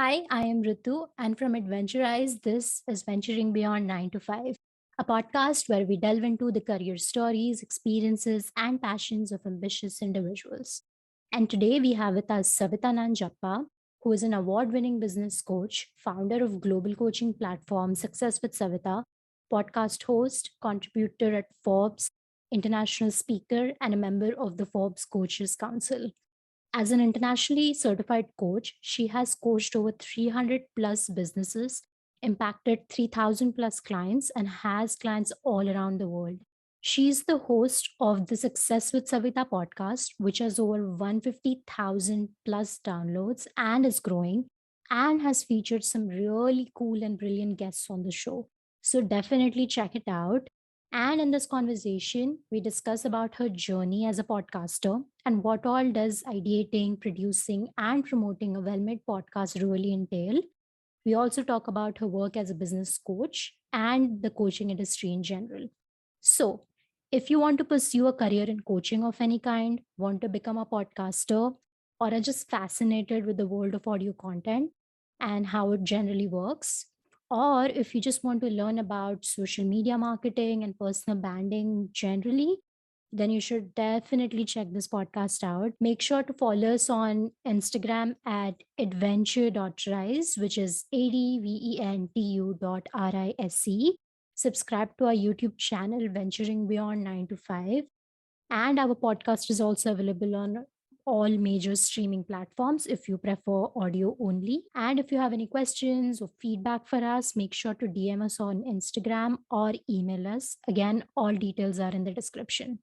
Hi, I am Ritu, and from Adventurize, this is Venturing Beyond 9 to 5, a podcast where we delve into the career stories, experiences, and passions of ambitious individuals. And today we have with us Savita Nanjappa, who is an award winning business coach, founder of global coaching platform Success with Savita, podcast host, contributor at Forbes, international speaker, and a member of the Forbes Coaches Council. As an internationally certified coach, she has coached over 300 plus businesses, impacted 3,000 plus clients, and has clients all around the world. She's the host of the Success with Savita podcast, which has over 150,000 plus downloads and is growing, and has featured some really cool and brilliant guests on the show. So definitely check it out. And in this conversation, we discuss about her journey as a podcaster and what all does ideating, producing, and promoting a well-made podcast really entail. We also talk about her work as a business coach and the coaching industry in general. So, if you want to pursue a career in coaching of any kind, want to become a podcaster, or are just fascinated with the world of audio content and how it generally works, or if you just want to learn about social media marketing and personal branding generally, then you should definitely check this podcast out. Make sure to follow us on Instagram at adventure.rise, which is adventu.rise. Subscribe to our YouTube channel, Venturing Beyond 9 to 5. And our podcast is also available on all major streaming platforms if you prefer audio only. And if you have any questions or feedback for us, make sure to DM us on Instagram or email us. Again, all details are in the description.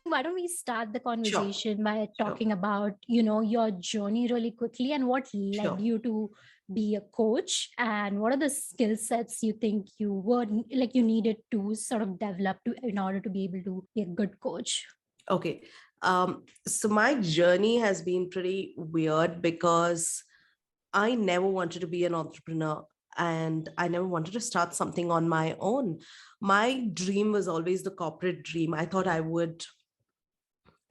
Why don't we start the Sure, conversation by sure, talking about your journey really quickly and what led sure. you to be a coach, and what are the skill sets you think you were like you needed to sort of develop to in order to be able to be a good coach. Okay. So my journey has been pretty weird because I never wanted to be an entrepreneur and I never wanted to start something on my own. My dream was always the corporate dream. I thought I would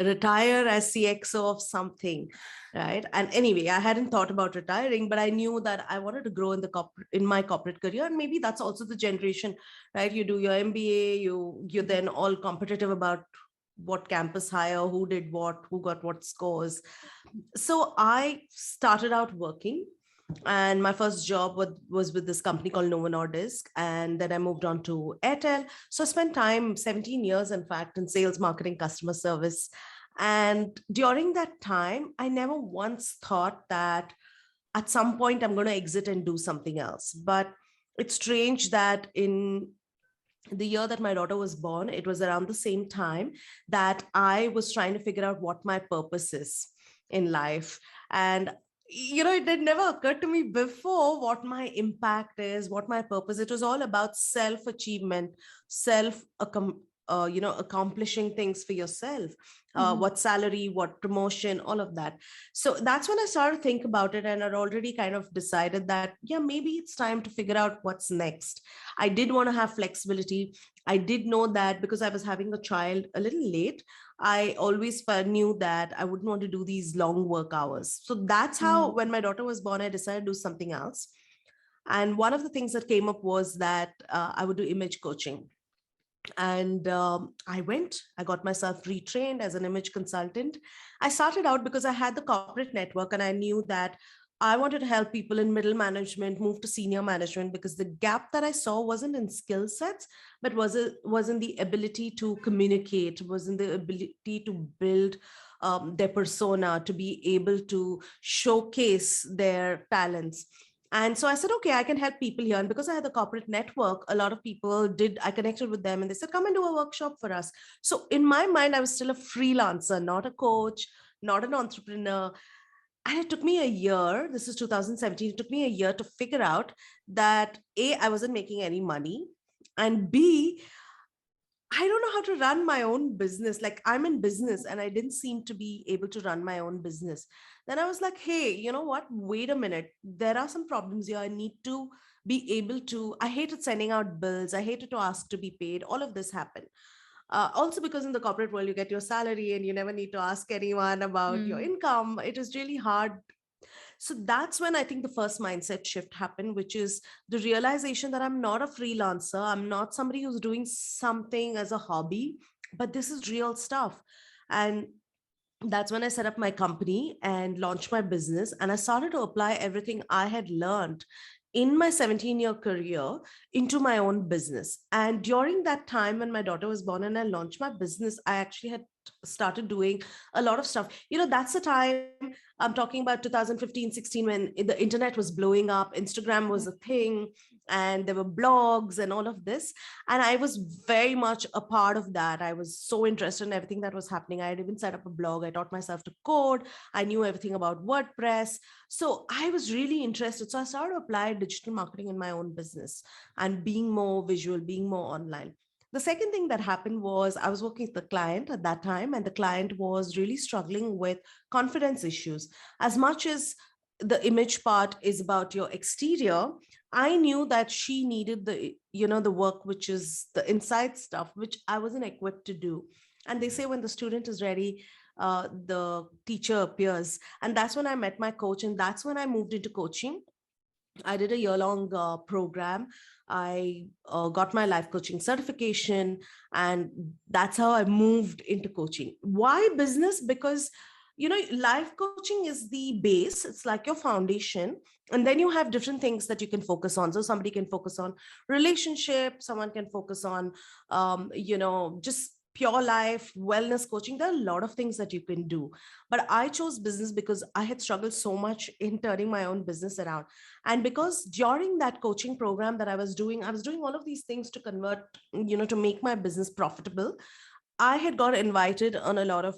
retire as CXO of something, right? And anyway, I hadn't thought about retiring, but I knew that I wanted to grow in the corporate in my corporate career. And maybe that's also the generation, right? You do your MBA, you're then all competitive about what campus hire, who did what, who got what scores. So I started out working, and my first job was with this company called Novo Nordisk, and then I moved on to Airtel. So I spent time, 17 years in fact, in sales, marketing, customer service. And during that time, I never once thought that at some point I'm going to exit and do something else. But it's strange that in the year that my daughter was born, it was around the same time that I was trying to figure out what my purpose is in life. And it had never occurred to me before what my impact is, what my purpose. It was all about self achievement, self accomplishing things for yourself. Mhm. What salary, what promotion, all of that. So that's when I started to think about it, and I'd already kind of decided that, yeah, maybe it's time to figure out what's next. I did want to have flexibility. I did know that because I was having a child a little late, I always knew that I wouldn't want to do these long work hours. So that's how, Mm. when my daughter was born, I decided to do something else. And one of the things that came up was that I would do image coaching. And I got myself retrained as an image consultant. I started out because I had the corporate network and I knew that I wanted to help people in middle management move to senior management, because the gap that I saw wasn't in skill sets, but was in the ability to communicate, was in the ability to build their persona, to be able to showcase their talents. And so I said, okay, I can help people here. And because I had the corporate network, a lot of people did, I connected with them and they said, come and do a workshop for us. So in my mind, I was still a freelancer, not a coach, not an entrepreneur. And it took me a year. This is 2017. It took me a year to figure out that A, I wasn't making any money. And B, I don't know how to run my own business. Like, I'm in business and I didn't seem to be able to run my own business. Then I was like, hey, you know what? Wait a minute. There are some problems here. I need to be able to. I hated sending out bills. I hated to ask to be paid. All of this happened. Also, because in the corporate world, you get your salary and you never need to ask anyone about your Hmm. income. It is really hard. So that's when I think the first mindset shift happened, which is the realization that I'm not a freelancer. I'm not somebody who's doing something as a hobby, but this is real stuff. And that's when I set up my company and launched my business. And I started to apply everything I had learned in my 17-year career into my own business. And during that time, when my daughter was born and I launched my business, I actually had started doing a lot of stuff. That's the time I'm talking about 2015, 16, when the internet was blowing up, Instagram was a thing, and there were blogs and all of this. And I was very much a part of that. I was so interested in everything that was happening. I had even set up a blog. I taught myself to code. I knew everything about WordPress. So I was really interested. So I started to apply digital marketing in my own business and being more visual, being more online. The second thing that happened was I was working with the client at that time, and the client was really struggling with confidence issues. As much as the image part is about your exterior, I knew that she needed the work, which is the inside stuff, which I wasn't equipped to do. And they say when the student is ready, the teacher appears. And that's when I met my coach, and that's when I moved into coaching. I did a year-long program. I got my life coaching certification, and that's how I moved into coaching. Why business? Because life coaching is the base. It's like your foundation, and then you have different things that you can focus on. So somebody can focus on relationship. Someone can focus on, just pure life wellness coaching. There are a lot of things that you can do, but I chose business because I had struggled so much in turning my own business around. And because during that coaching program that I was doing all of these things to convert, to make my business profitable. I had got invited on a lot of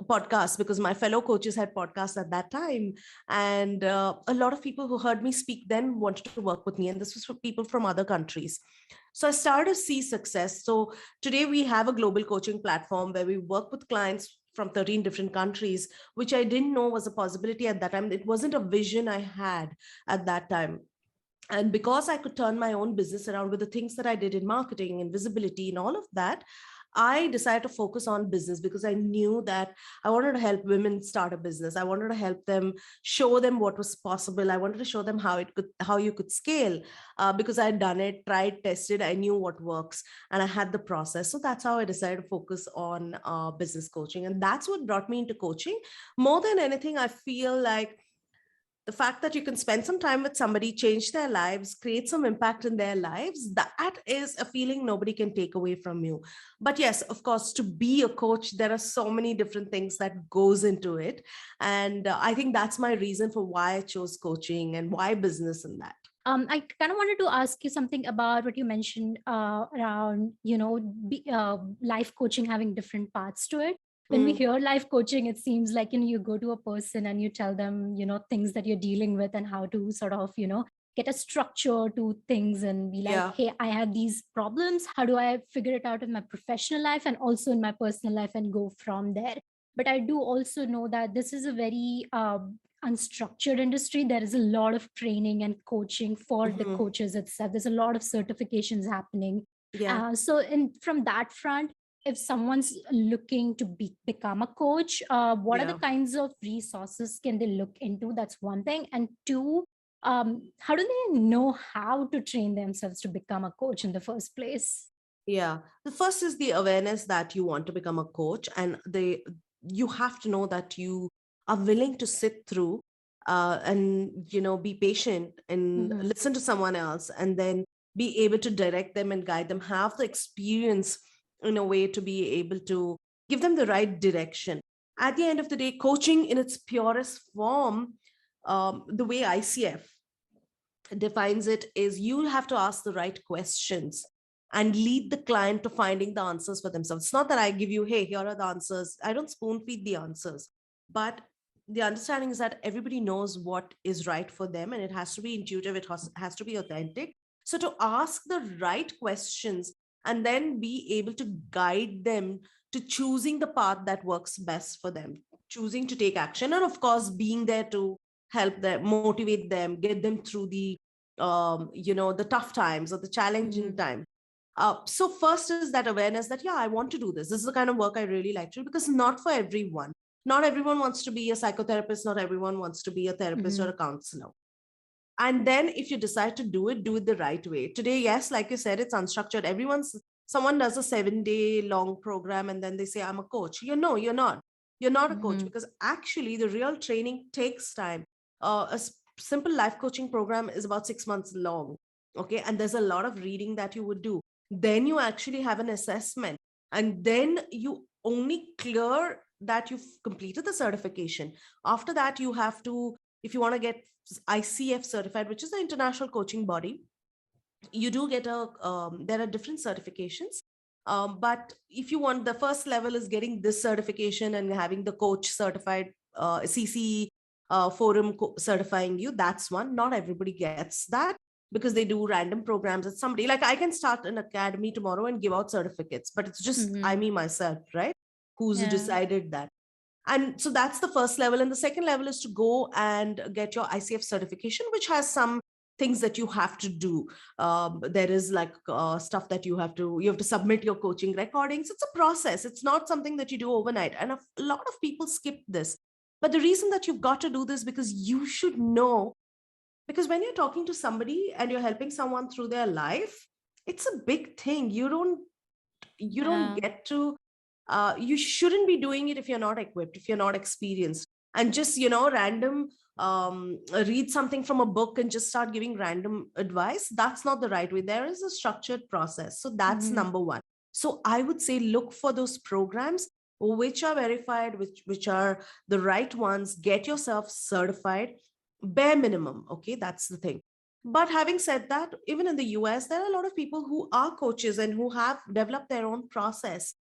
podcasts because my fellow coaches had podcasts at that time. And a lot of people who heard me speak then wanted to work with me. And this was for people from other countries. So I started to see success. So today we have a global coaching platform where we work with clients from 13 different countries, which I didn't know was a possibility at that time. It wasn't a vision I had at that time. And because I could turn my own business around with the things that I did in marketing and visibility and all of that, I decided to focus on business because I knew that I wanted to help women start a business. I wanted to help them, show them what was possible. I wanted to show them how you could scale, because I had done it, tried, tested. I knew what works, and I had the process. So that's how I decided to focus on business coaching, and that's what brought me into coaching. More than anything, I feel like the fact that you can spend some time with somebody, change their lives, create some impact in their lives, that is a feeling nobody can take away from you. But yes, of course, to be a coach, there are so many different things that goes into it. And I think that's my reason for why I chose coaching and why business in that. I kind of wanted to ask you something about what you mentioned around, life coaching having different parts to it. When we Mm, hear life coaching, it seems like, you go to a person and you tell them, things that you're dealing with and how to sort of, get a structure to things and be like, yeah. hey, I have these problems. How do I figure it out in my professional life and also in my personal life and go from there? But I do also know that this is a very unstructured industry. There is a lot of training and coaching for the Mhm. coaches itself. There's a lot of certifications happening. Yeah. So in from that front, if someone's looking to become a coach, what are the Yeah. kinds of resources can they look into? That's one thing. And two, how do they know how to train themselves to become a coach in the first place? Yeah. The first is the awareness that you want to become a coach, and you have to know that you are willing to sit through and be patient and Mhm. listen to someone else, and then be able to direct them and guide them, have the experience in a way to be able to give them the right direction. At the end of the day, coaching in its purest form, the way ICF defines it, is you have to ask the right questions and lead the client to finding the answers for themselves. It's not that I give you, hey, here are the answers. I don't spoon feed the answers, but the understanding is that everybody knows what is right for them, and it has to be intuitive. It has to be authentic. So to ask the right questions and then be able to guide them to choosing the path that works best for them, choosing to take action, and of course being there to help them, motivate them, get them through the tough times or the challenging Mhm. time. So first is that awareness that, yeah, I want to do this. This is the kind of work I really like to do, because not for everyone. Not everyone wants to be a psychotherapist. Not everyone wants to be a therapist or Mhm. a counselor. And then if you decide to do it the right way. Today, yes, like you said, it's unstructured. Someone does a 7-day long program and then they say, I'm a coach. You're not. You're not a coach, Mhm. because actually the real training takes time. Simple life coaching program is about 6 months long. Okay. And there's a lot of reading that you would do. Then you actually have an assessment. And then you only clear that you've completed the certification. After that, you have to, if you want to get ICF certified, which is the international coaching body, you do get there are different certifications. But if you want, the first level is getting this certification and having the coach certified, CC forum certifying you. That's one. Not everybody gets that, because they do random programs. It's somebody like, I can start an academy tomorrow and give out certificates, but it's just I, Mhm. me, myself, right? Who's Yeah. decided that. And so that's the first level. And the second level is to go and get your ICF certification, which has some things that you have to do. There is like stuff that you have to submit your coaching recordings. It's a process. It's not something that you do overnight. And a lot of people skip this. But the reason that you've got to do this, because you should know, because when you're talking to somebody and you're helping someone through their life, it's a big thing. You don't Yeah. get to, you shouldn't be doing it if you're not equipped, if you're not experienced, and just random, read something from a book and just start giving random advice. That's not the right way. There is a structured process. So that's Mhm. number one. So I would say look for those programs which are verified, which are the right ones. Get yourself certified, bare minimum. Okay, that's the thing. But having said that, even in the US, there are a lot of people who are coaches and who have developed their own process.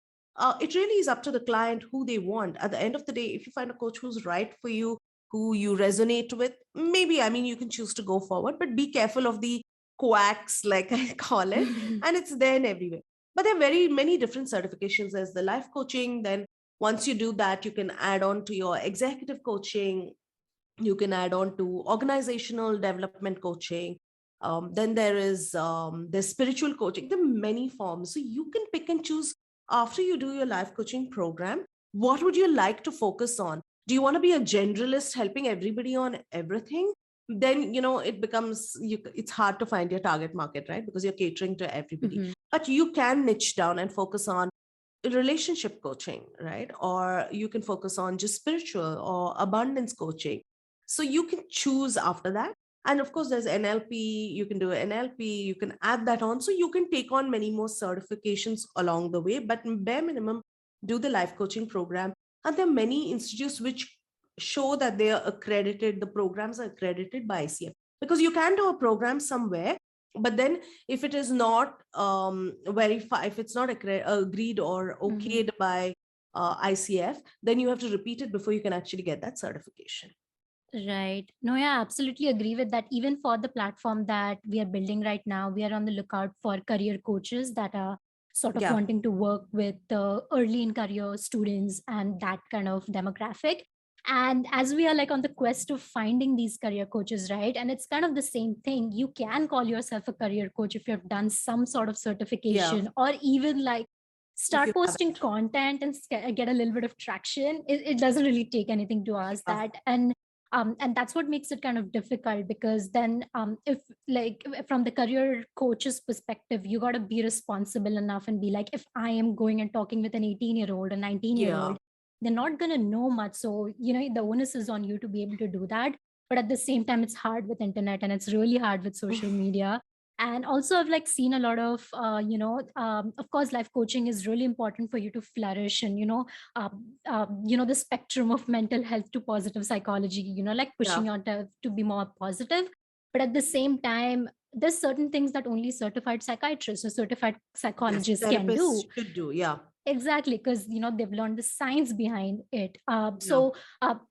It really is up to the client who they want. At the end of the day, if you find a coach who's right for you, who you resonate with, maybe, I mean, you can choose to go forward, but be careful of the quacks, like I call it. And it's there and everywhere. But there are very many different certifications. There's the life coaching. Then once you do that, you can add on to your executive coaching, you can add on to organizational development coaching. Then there's spiritual coaching. There are many forms, so you can pick and choose. After you do your life coaching program, what would you like to focus on? Do you want to be a generalist helping everybody on everything? Then it's hard to find your target market, right? Because you're catering to everybody. Mhm. But you can niche down and focus on relationship coaching, right? Or you can focus on just spiritual or abundance coaching. So you can choose after that. And of course, there's NLP. You can do NLP, you can add that on. So you can take on many more certifications along the way, but bare minimum, do the life coaching program. And there are many institutes which show that they are accredited, the programs are accredited by ICF. Because you can do a program somewhere, but then if it is not verified, if it's not agreed or Mhm. okayed by ICF, then you have to repeat it before you can actually get that certification. Right. No, yeah, absolutely agree with that. Even for the platform that we are building right now, we are on the lookout for career coaches that are sort of Yeah. wanting to work with early in career students and that kind of demographic. And as we are like on the quest of finding these career coaches, right? And it's kind of the same thing. You can call yourself a career coach if you have done some sort of Yeah. certification or even like If start you have posting it. content and get a little bit of traction. It doesn't really take anything to ask Yeah. that. And that's what makes it kind of difficult because then if like from the career coach's perspective you got to be responsible enough and be like if I am going and talking with an 18-year-old a 19-year-old Yeah. they're not going to know much, so the onus is on you to be able to do that. But at the same time it's hard with internet and it's really hard with social media. And also I've like seen a lot of of course life coaching is really important for you to flourish and the spectrum of mental health to positive psychology, like pushing Yeah. yourself to be more positive. But at the same time, there's certain things that only certified psychiatrists or certified Yes. psychologists can Therapists do. should do. Yeah. Exactly, because they've learned the science behind it. Yeah.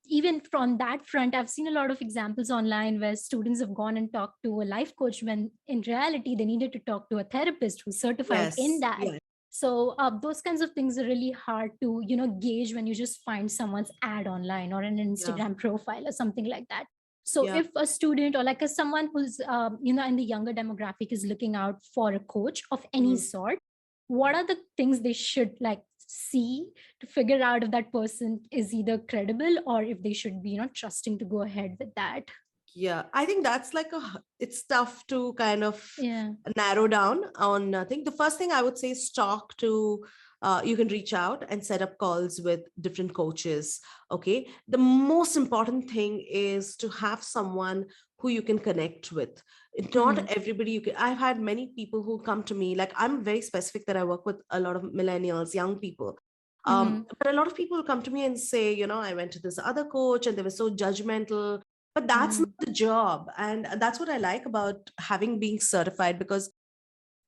Even from that front, I've seen a lot of examples online where students have gone and talked to a life coach when in reality they needed to talk to a therapist who's certified in Yes. that. Yeah. So those kinds of things are really hard to gauge when you just find someone's ad online or an Yeah. Instagram profile or something like that. So Yeah. if a student or like a someone who's in the younger demographic is looking out for a coach of any Mhm. sort, what are the things they should like see to figure out if that person is either credible or if they should be trusting to go ahead with that? Yeah, I think that's like it's tough to kind of Yeah. narrow down on nothing. The first thing I would say is talk to, you can reach out and set up calls with different coaches. Okay. The most important thing is to have someone who you can connect with. Hmm. Not everybody you can, I've had many people who come to me, like I'm very specific that I work with a lot of millennials, young people. Hmm. But a lot of people come to me and say, I went to this other coach and they were so judgmental, but that's not Hmm. the job. And that's what I like about having being certified, because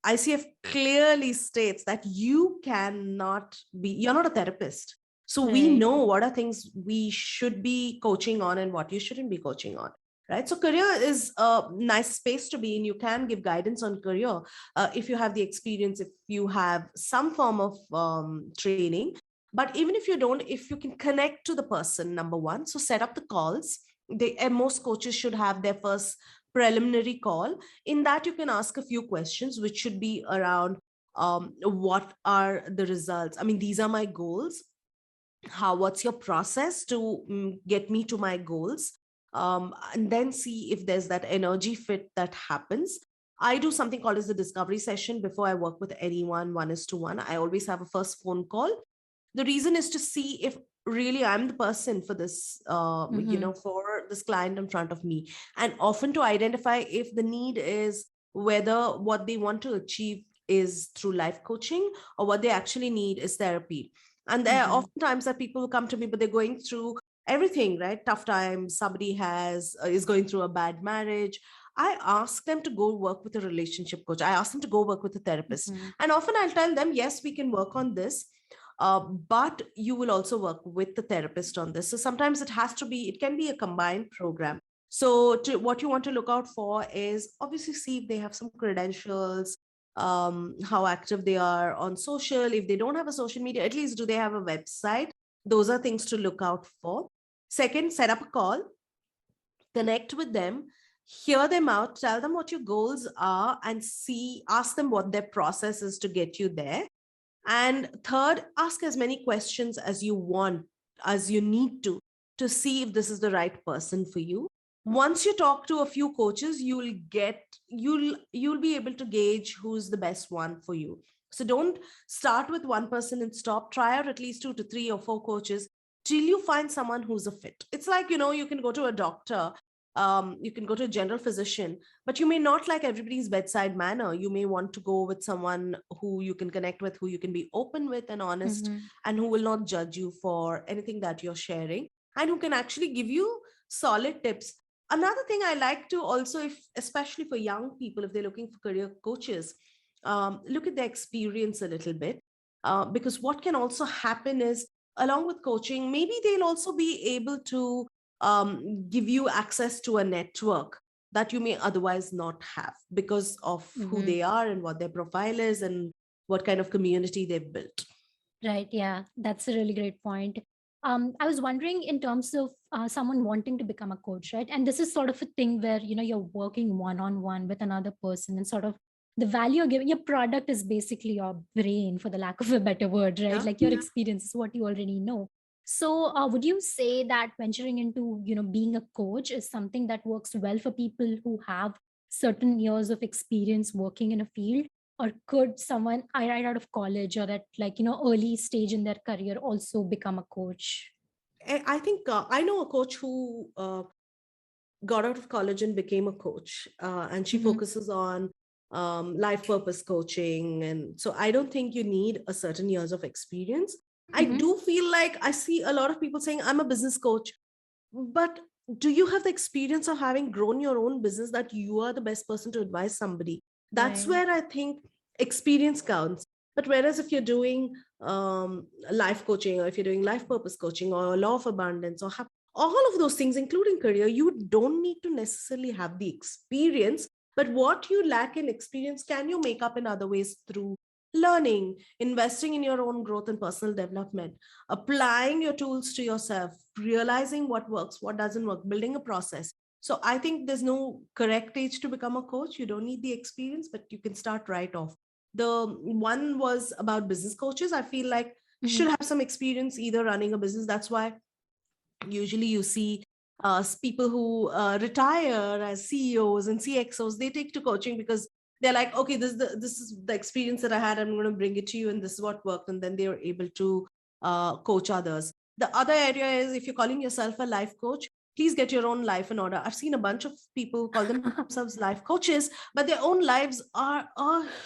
ICF clearly states that you're not a therapist. So we Right. know what are things we should be coaching on and what you shouldn't be coaching on. Right. So career is a nice space to be in. You can give guidance on career if you have the experience, if you have some form of training. But even if you don't, if you can connect to the person, number one, so set up the calls. Most coaches should have their first preliminary call. In that, you can ask a few questions which should be around, what are the results, I mean, these are my goals, what's your process to get me to my goals, and then see if there's that energy fit that happens. I do something called as the discovery session before I work with anyone, one is to one. I always have a first phone call. The reason is to see if really I'm the person for this, Hmm. for this client in front of me, and often to identify if the need is whether what they want to achieve is through life coaching or what they actually need is therapy. And there are Hmm. oftentimes that people who come to me, but they're going through everything, right? Tough times, somebody has is going through a bad marriage. I ask them to go work with a relationship coach. I ask them to go work with a therapist. Hmm. And often I'll tell them, yes, we can work on this, but you will also work with the therapist on this. So sometimes it can be a combined program. So what you want to look out for is obviously see if they have some credentials, how active they are on social. If they don't have a social media, at least do they have a website? Those are things to look out for. Second, set up a call, connect with them, hear them out, tell them what your goals are, and ask them what their process is to get you there. And third, ask as many questions as you want, as you need to see if this is the right person for you. Once you talk to a few coaches, you'll be able to gauge who's the best one for you. So don't start with one person and stop. Try out at least 2 to 3 or 4 coaches till you find someone who's a fit. It's like, you can go to a doctor, you can go to a general physician, but you may not like everybody's bedside manner. You may want to go with someone who you can connect with, who you can be open with and honest, Hmm. and who will not judge you for anything that you're sharing, and who can actually give you solid tips. Another thing I like to also, if especially for young people, if they're looking for career coaches, look at their experience a little bit, because what can also happen is, along with coaching, maybe they'll also be able to give you access to a network that you may otherwise not have because of who Hmm. they are and what their profile is and what kind of community they've built. Right. Yeah, that's a really great point. I was wondering in terms of someone wanting to become a coach, right? And this is sort of a thing where you're working one on one with another person, and sort of the value you're giving. Your product is basically your brain, for the lack of a better word, right? Yeah. Like your experience is what you already know. So, would you say that venturing into being a coach is something that works well for people who have certain years of experience working in a field? Or could someone right out of college or at like early stage in their career also become a coach? I think I know a coach who got out of college and became a coach, and she Hmm. focuses on life purpose coaching. And so I don't think you need a certain years of experience. I Hmm. do feel like I see a lot of people saying, I'm a business coach, but do you have the experience of having grown your own business that you are the best person to advise somebody? That's Right. where I think experience counts. But whereas if you're doing life coaching, or if you're doing life purpose coaching or law of abundance, or all of those things, including career, you don't need to necessarily have the experience. But what you lack in experience, can you make up in other ways through learning, investing in your own growth and personal development, applying your tools to yourself, realizing what works, what doesn't work, building a process. So I think there's no correct age to become a coach. You don't need the experience, but you can start right off. The one was about business coaches. I feel like should have some experience either running a business. That's why usually you see people who retire as CEOs and CXOs, they take to coaching because they're like, okay, this is the experience that I had. I'm going to bring it to you, and this is what worked, and then they are able to coach others. The other area is, if you're calling yourself a life coach, please get your own life in order. I've seen a bunch of people who call themselves life coaches, but their own lives are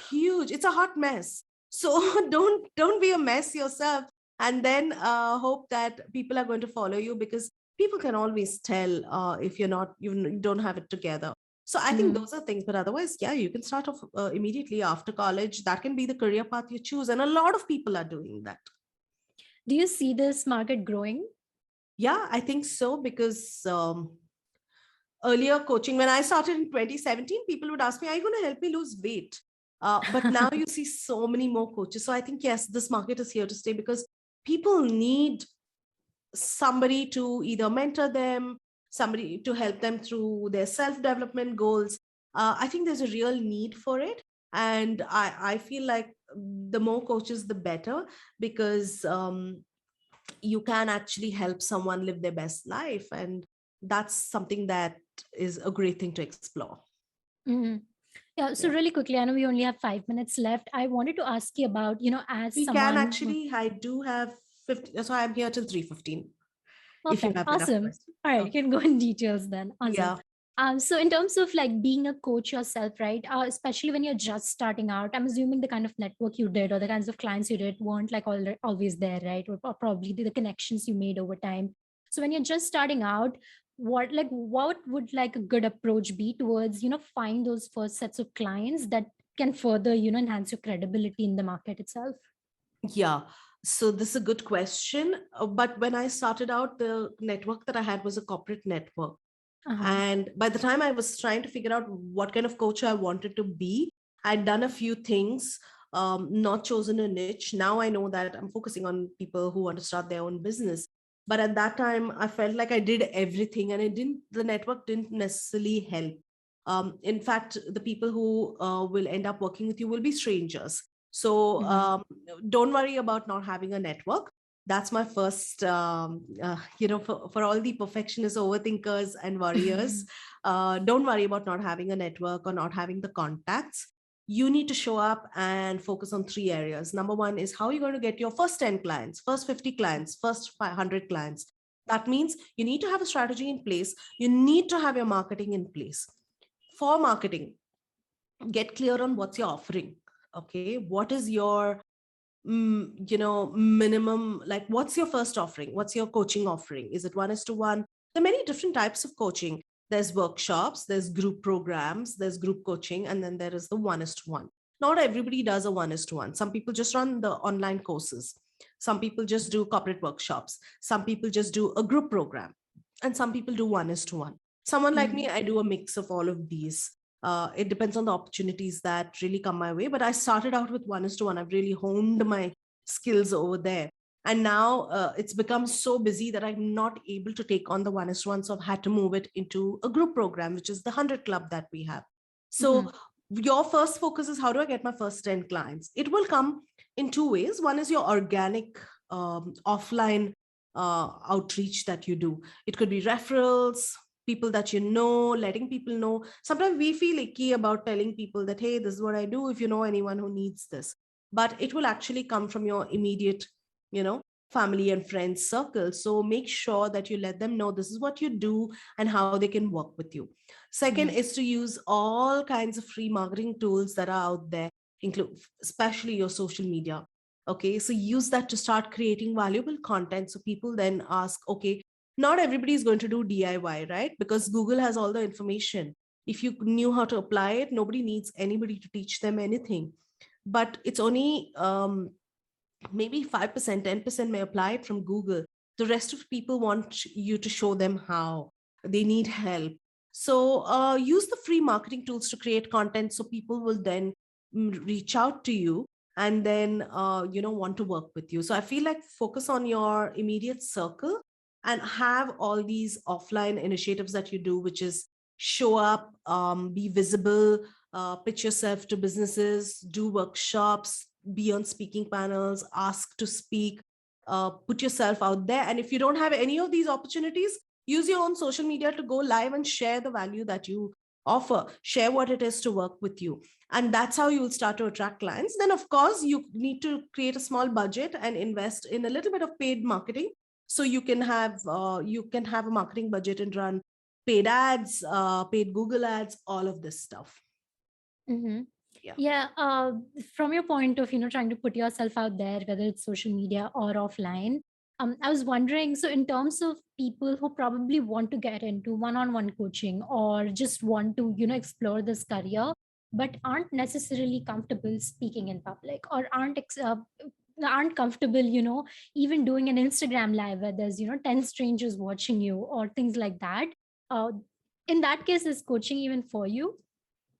huge. It's a hot mess. So don't be a mess yourself, and then hope that people are going to follow you, because people can always tell if you don't have it together. So I think those are things, but otherwise, yeah, you can start off immediately after college. That can be the career path you choose, and a lot of people are doing that. Do you see this market growing? Yeah, I think so, because earlier coaching, when I started in 2017, people would ask me, are you going to help me lose weight? But now you see so many more coaches. So I think, yes, this market is here to stay, because people need somebody to either mentor them, somebody to help them through their self-development goals. I think there's a real need for it. And I feel like the more coaches, the better, because you can actually help someone live their best life. And that's something that is a great thing to explore. Mm-hmm. Yeah. So Yeah. really quickly, I know we only have 5 minutes left. I wanted to ask you about, as We can someone. actually, I do have 50, so I'm here till 3:15. If you Perfect. have enough Awesome. questions. All right, you Okay. can go in details then. Awesome. Yeah. So in terms of like being a coach yourself, right? Especially when you're just starting out, I'm assuming the kind of network you did or the kinds of clients you did weren't like always there, right? Or probably the connections you made over time. So when you're just starting out, what would like a good approach be towards, find those first sets of clients that can further, enhance your credibility in the market itself? Yeah. So this is a good question. But when I started out, the network that I had was a corporate network. Uh-huh. And by the time I was trying to figure out what kind of coach I wanted to be, I'd done a few things, not chosen a niche. Now I know that I'm focusing on people who want to start their own business. But at that time, I felt like I did everything, and the network didn't necessarily help. In fact, the people who will end up working with you will be strangers. So Mhm. don't worry about not having a network. That's my first, for all the perfectionists, overthinkers, and warriors. Don't worry about not having a network or not having the contacts. You need to show up and focus on three areas. Number one is, how are you going to get your first 10 clients, first 50 clients, first 500 clients? That means you need to have a strategy in place. You need to have your marketing in place. For marketing, get clear on what's your offering. Okay, what is your minimum, like what's your first offering, what's your coaching offering? Is it 1:1? There are many different types of coaching. There's workshops, there's group programs, there's group coaching, and then there is the 1:1. Not everybody does a 1:1. Some people just run the online courses, some people just do corporate workshops, some people just do a group program, and some people do 1:1. Someone like me, Mhm. I do a mix of all of these. It depends on the opportunities that really come my way. But I started out with 1:1. I've really honed my skills over there. And now it's become so busy that I'm not able to take on the 1:1. So I've had to move it into a group program, which is the 100 Club that we have. So Mhm. your first focus is, how do I get my first 10 clients? It will come in two ways. One is your organic offline outreach that you do. It could be referrals, people that you know, letting people know. Sometimes we feel icky about telling people that, hey, this is what I do, if you know anyone who needs this. But it will actually come from your immediate, family and friends circle. So make sure that you let them know this is what you do and how they can work with you. Second Mhm. is to use all kinds of free marketing tools that are out there, include especially your social media. Okay, so use that to start creating valuable content. So people then ask, okay, not everybody is going to do DIY, right? Because Google has all the information. If you knew how to apply it, nobody needs anybody to teach them anything. But it's only maybe 5%, 10% may apply it from Google. The rest of people want you to show them how. They need help. So use the free marketing tools to create content, so people will then reach out to you and then want to work with you. So I feel like focus on your immediate circle and have all these offline initiatives that you do, which is show up, be visible, pitch yourself to businesses, do workshops, be on speaking panels, ask to speak, put yourself out there. And if you don't have any of these opportunities, use your own social media to go live and share the value that you offer, share what it is to work with you. And that's how you will start to attract clients. Then, of course, you need to create a small budget and invest in a little bit of paid marketing. So you can have a marketing budget and run paid ads, paid Google ads, all of this stuff. Mm-hmm. Yeah. Yeah, from your point of, trying to put yourself out there, whether it's social media or offline, I was wondering, so in terms of people who probably want to get into one-on-one coaching or just want to, explore this career, but aren't necessarily comfortable speaking in public or aren't comfortable, even doing an Instagram live where there's, 10 strangers watching you or things like that. Uh, in that case, is coaching even for you?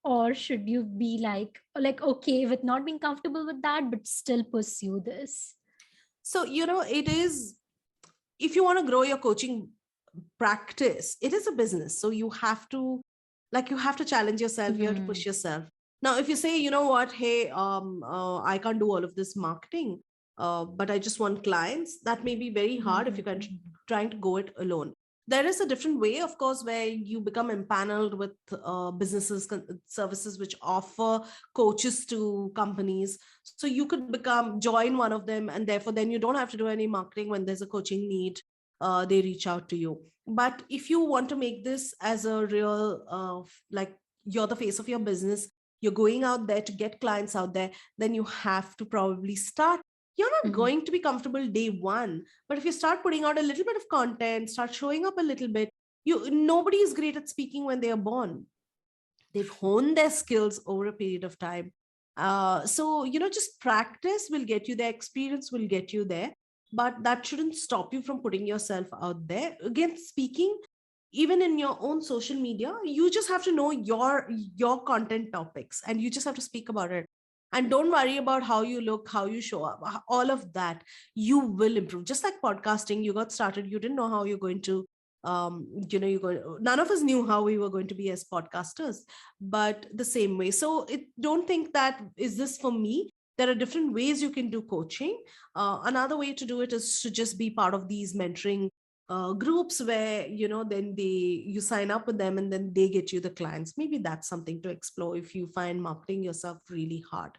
Or should you be like okay with not being comfortable with that but still pursue this? So it is, if you want to grow your coaching practice, it is a business. So you have to challenge yourself, you have to push yourself. Now if you say, you know what, hey, I can't do all of this marketing, but I just want clients, that may be very hard if you're trying to go it alone. There is a different way, of course, where you become empaneled with businesses, services which offer coaches to companies. So you could join one of them, and therefore then you don't have to do any marketing. When there's a coaching need, they reach out to you. But if you want to make this as a real, like you're the face of your business, you're going out there to get clients out there, then you have to probably start. You're not going to be comfortable day one, but if you start putting out a little bit of content, start showing up a little bit, nobody is great at speaking when they are born. They've honed their skills over a period of time. So just practice will get you there, experience will get you there, but that shouldn't stop you from putting yourself out there. Again, speaking, even in your own social media, you just have to know your content topics, and you just have to speak about it. And don't worry about how you look, how you show up, all of that. You will improve. Just like podcasting, you got started, you didn't know how you're going to none of us knew how we were going to be as podcasters, but the same way. So don't think that, is this for me? There are different ways you can do coaching. Another way to do it is to just be part of these mentoring groups where then you sign up with them and then they get you the clients. Maybe that's something to explore if you find marketing yourself really hard.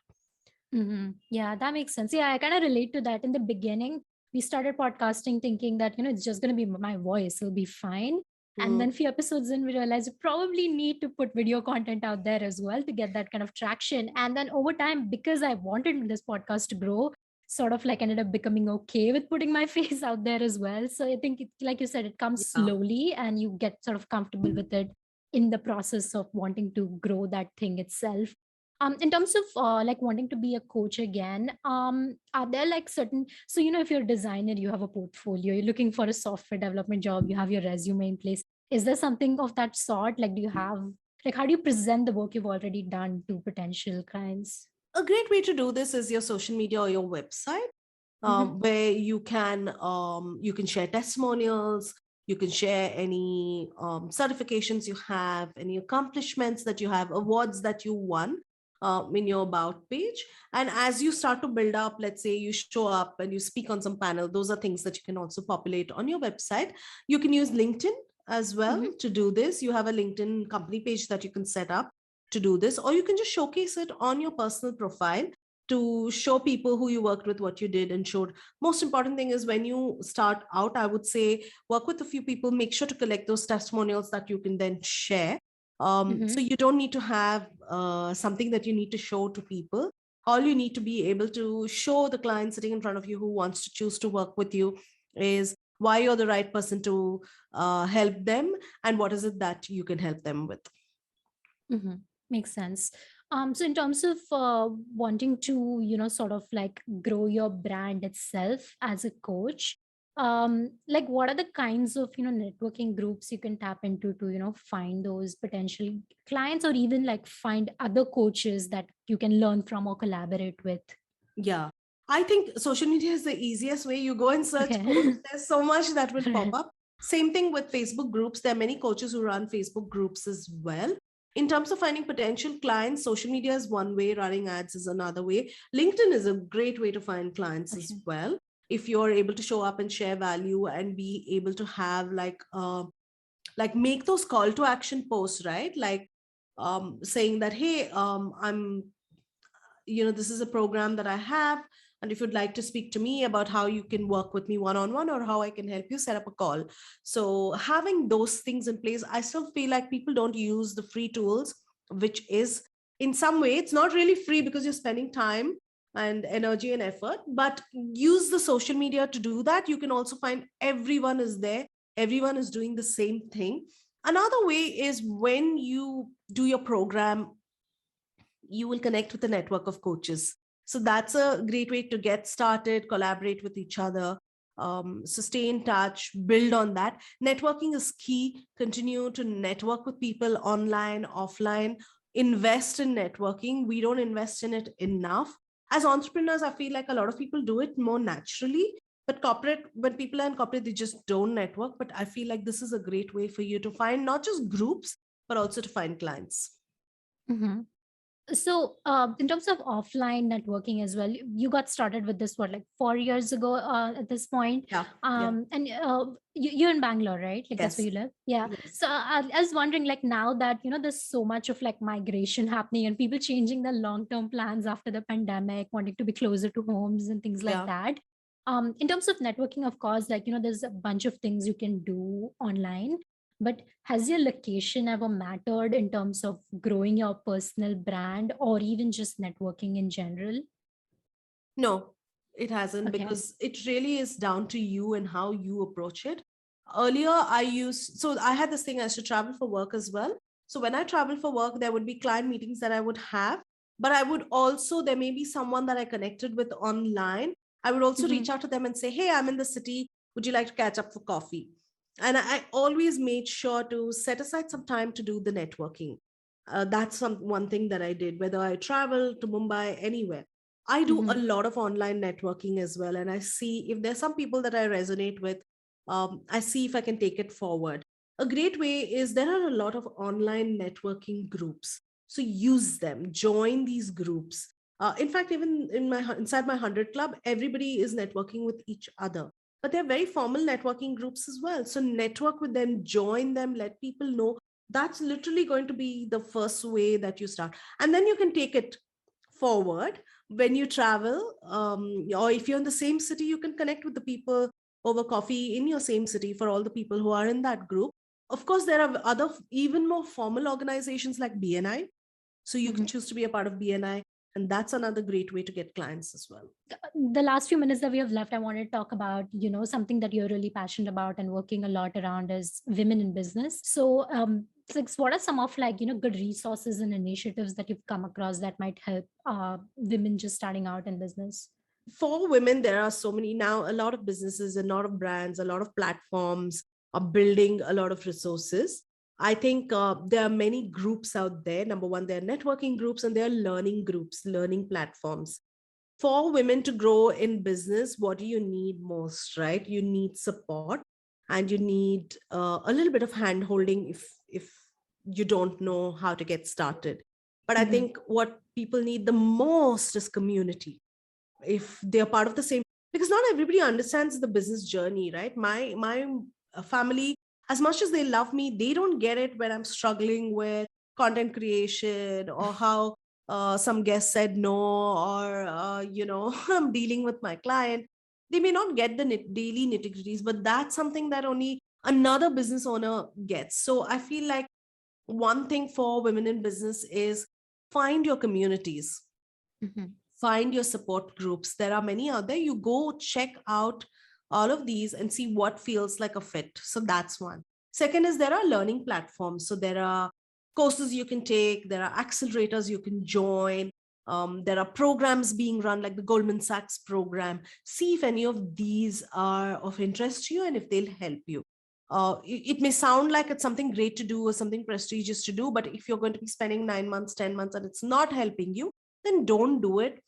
Yeah, that makes sense. Yeah, I kind of relate to that. In the beginning, we started podcasting thinking that, it's just going to be my voice, it'll be fine. And then few episodes in, we realized we probably need to put video content out there as well to get that kind of traction. And then over time, because I wanted this podcast to grow, sort of like ended up becoming okay with putting my face out there as well. So I think, like you said, it comes Yeah. slowly and you get sort of comfortable with it in the process of wanting to grow that thing itself. In terms of like wanting to be a coach again, are there like certain, so if you're a designer, you have a portfolio, you're looking for a software development job, you have your resume in place, is there something of that sort? Like, do you have, like, how do you present the work you've already done to potential clients? A great way to do this is your social media or your website, where you can share testimonials, you can share any certifications you have, any accomplishments that you have, awards that you won in your about page. And as you start to build up, let's say you show up and you speak on some panel, those are things that you can also populate on your website. You can use LinkedIn as well to do this. You have a LinkedIn company page that you can set up to do this, or you can just showcase it on your personal profile to show people who you worked with, what you did and showed. Most important thing is, when you start out, I would say work with a few people, make sure to collect those testimonials that you can then share. So you don't need to have something that you need to show to people. All you need to be able to show the client sitting in front of you who wants to choose to work with you is why you're the right person to help them, and what is it that you can help them with. Makes sense. So in terms of wanting to, sort of like grow your brand itself as a coach, like what are the kinds of, networking groups you can tap into to, find those potential clients, or even like find other coaches that you can learn from or collaborate with? Yeah. I think social media is the easiest way. You go and search Okay. coach, there's so much that will pop Right. up. Same thing with Facebook groups. There are many coaches who run Facebook groups as well. In terms of finding potential clients, social media is one way, running ads is another way. LinkedIn is a great way to find clients as Okay. well. If you're able to show up and share value and be able to have like make those call to action posts, right? Like saying that, hey, I'm this is a program that I have, and if you'd like to speak to me about how you can work with me one on one or how I can help you, set up a call. So having those things in place, I still feel like people don't use the free tools, which is in some way it's not really free because you're spending time and energy and effort, but use the social media to do that. You can also find everyone is there, everyone is doing the same thing. Another way is when you do your program, you will connect with a network of coaches. So that's a great way to get started, collaborate with each other, so stay in touch, build on that. Networking is key. Continue to network with people online, offline. Invest in networking. We don't invest in it enough. As entrepreneurs, I feel like a lot of people do it more naturally. But corporate, when people are in corporate, they just don't network. But I feel like this is a great way for you to find not just groups, but also to find clients. Mhm. So, in terms of offline networking as well, you got started with this, what, like 4 years ago at this point? Yeah. Yeah. And you're in Bangalore, right? Like that's where Yes. you live? Yeah. Yes. So I was wondering, like now that, there's so much of like migration happening and people changing their long-term plans after the pandemic, wanting to be closer to homes and things like Yeah. that. In terms of networking, of course, like, there's a bunch of things you can do online. But has your location ever mattered in terms of growing your personal brand or even just networking in general? No, it hasn't, Okay. because it really is down to you and how you approach it. Earlier, so I had this thing, I used to travel for work as well. So when I travel for work, there would be client meetings that I would have, but I would also, there may be someone that I connected with online. I would also Hmm. reach out to them and say, hey, I'm in the city. Would you like to catch up for coffee? And I always made sure to set aside some time to do the networking. That's one thing that I did, whether I travel to Mumbai, anywhere. I do a Hmm. lot of online networking as well. And I see if there's some people that I resonate with, I see if I can take it forward. A great way is there are a lot of online networking groups. So use them, join these groups. In fact, even inside my 100 club, everybody is networking with each other. But they're very formal networking groups as well. So network with them, join them, let people know. That's literally going to be the first way that you start. And then you can take it forward when you travel, or if you're in the same city, you can connect with the people over coffee in your same city for all the people who are in that group. Of course, there are other even more formal organizations like BNI. So you can Hmm. choose to be a part of BNI, and that's another great way to get clients as well. The last few minutes that we have left, I want to talk about, something that you're really passionate about and working a lot around is women in business. So, it's like, what are some of like, good resources and initiatives that you've come across that might help women just starting out in business? For women, there are so many now, a lot of businesses, a lot of brands, a lot of platforms are building a lot of resources. I think there are many groups out there. Number one, there are networking groups and there are learning groups, learning platforms. For women to grow in business, what do you need most, right? You need support, and you need a little bit of hand holding if you don't know how to get started. But I Hmm. think what people need the most is community. If they're part of the same, because not everybody understands the business journey, right? My family, as much as they love me, they don't get it when I'm struggling with content creation, or how some guest said no, or I'm dealing with my client. They may not get the daily nitty-gritties, but that's something that only another business owner gets. So I feel like one thing for women in business is find your communities, Hmm. find your support groups. There are many out there. You go check out all of these and see what feels like a fit. So that's one. Second is there are learning platforms. So there are courses you can take, there are accelerators you can join, there are programs being run like the Goldman Sachs program. See if any of these are of interest to you and if they'll help you. It may sound like it's something great to do or something prestigious to do, but if you're going to be spending 9 months, 10 months, and it's not helping you, then don't do it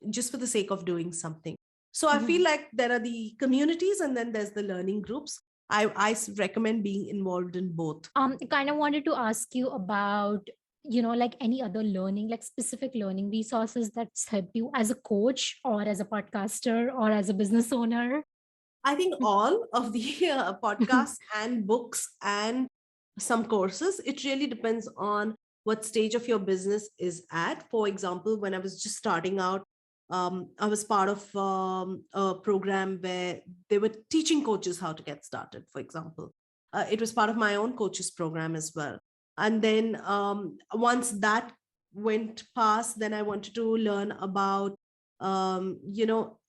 just for the sake of doing something. So I feel Mhm. like there are the communities and then there's the learning groups. I recommend being involved in both. I kind of wanted to ask you about, like any other learning, like specific learning resources that's helped you as a coach or as a podcaster or as a business owner. I think all of the podcasts and books and some courses, it really depends on what stage of your business is at. For example, when I was just starting out, I was part of a program where they were teaching coaches how to get started, for example. It was part of my own coaches program as well. And then once that went past, then I wanted to learn about, you know,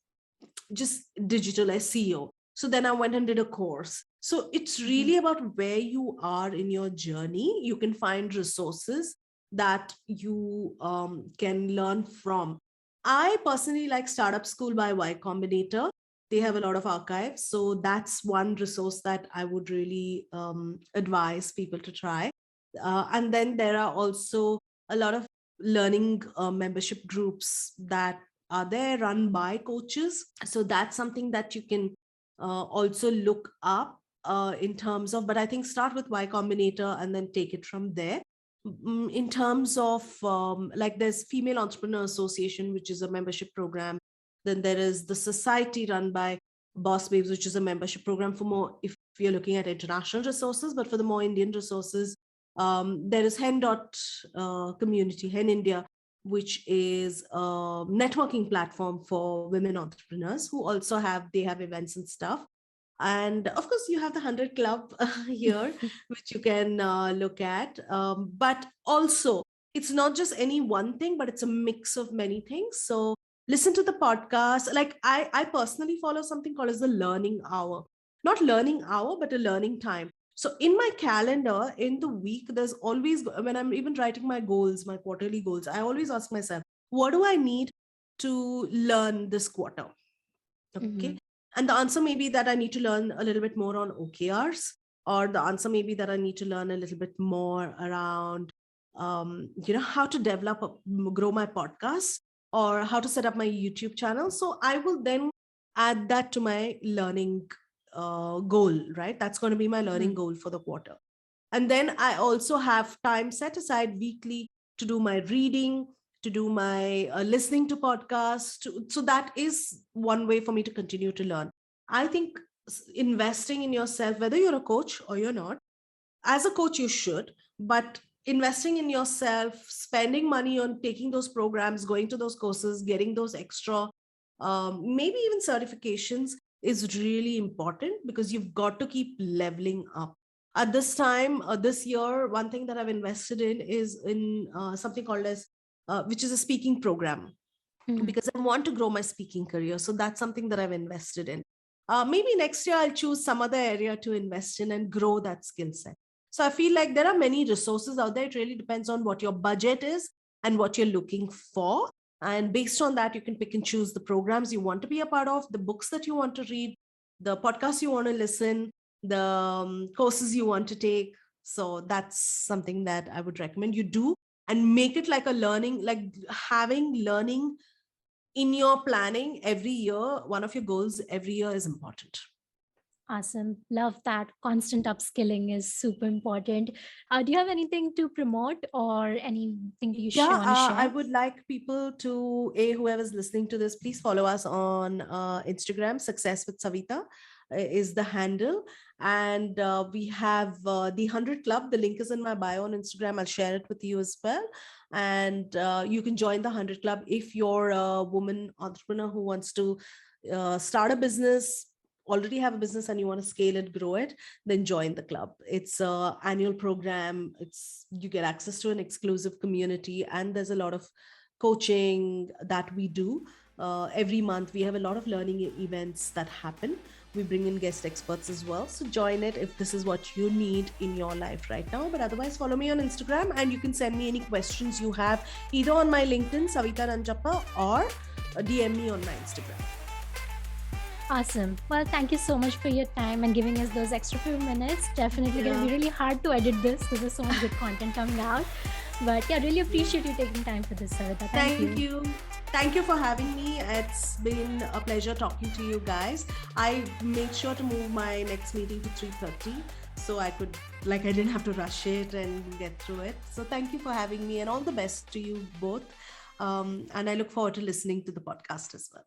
just digital SEO. So then I went and did a course. So it's Mhm. really about where you are in your journey. You can find resources that you can learn from. I personally like Startup School by Y Combinator. They have a lot of archives. So that's one resource that I would really advise people to try. And then there are also a lot of learning membership groups that are there run by coaches. So that's something that you can also look up in terms of, but I think start with Y Combinator and then take it from there. In terms of like there's Female Entrepreneur Association, which is a membership program. Then there is the society run by Boss Babes, which is a membership program for more, if you're looking at international resources, but for the more Indian resources, there is Hen dot community, Hen India, which is a networking platform for women entrepreneurs who also they have events and stuff. And of course, you have the 100 Club here, which you can look at. But also, it's not just any one thing, but it's a mix of many things. So listen to the podcast. Like I personally follow something called as the learning hour, not learning hour, but a learning time. So in my calendar, in the week, there's always, when I'm even writing my goals, my quarterly goals, I always ask myself, what do I need to learn this quarter? Okay. Mhm. And the answer may be that I need to learn a little bit more on OKRs, or the answer may be that I need to learn a little bit more around, how to grow my podcast, or how to set up my YouTube channel. So I will then add that to my learning goal, right? That's going to be my learning Mhm. goal for the quarter. And then I also have time set aside weekly to do my reading, to do my listening to podcasts. So that is one way for me to continue to learn. I think investing in yourself, whether you're a coach or you're not, as a coach, you should, but investing in yourself, spending money on taking those programs, going to those courses, getting those extra, maybe even certifications is really important because you've got to keep leveling up. At this time, this year, one thing that I've invested in is in something called as, which is a speaking program, Mhm. because I want to grow my speaking career. So that's something that I've invested in. Maybe next year I'll choose some other area to invest in and grow that skill set. So I feel like there are many resources out there. It really depends on what your budget is and what you're looking for. And based on that, you can pick and choose the programs you want to be a part of, the books that you want to read, the podcasts you want to listen, the courses you want to take. So that's something that I would recommend you do, and make it like a learning, like having learning in your planning every year. One of your goals every year is important. Awesome. Love that. Constant upskilling is super important. Do you have anything to promote or anything you Yeah, want to I share? would like people to, whoever's listening to this, please follow us on Instagram. Success with Savita is the handle. And we have the 100 Club. The link is in my bio on Instagram. I'll share it with you as well. And you can join the 100 Club if you're a woman entrepreneur who wants to start a business, already have a business, and you want to scale it, grow it, then join the club. It's a annual program. You get access to an exclusive community, and there's a lot of coaching that we do every month. We have a lot of learning events that happen. We bring in guest experts as well. So join it if this is what you need in your life right now. But otherwise, follow me on Instagram and you can send me any questions you have either on my LinkedIn, Savita Ranjappa, or DM me on my Instagram. Awesome. Well, thank you so much for your time and giving us those extra few minutes. Definitely going to be really hard to edit this because there's so much good content coming out. But yeah, really appreciate you taking time for this, Savita. Thank you. Thank you for having me. It's been a pleasure talking to you guys. I made sure to move my next meeting to 3:30 so I didn't have to rush it and get through it. So thank you for having me and all the best to you both. And I look forward to listening to the podcast as well.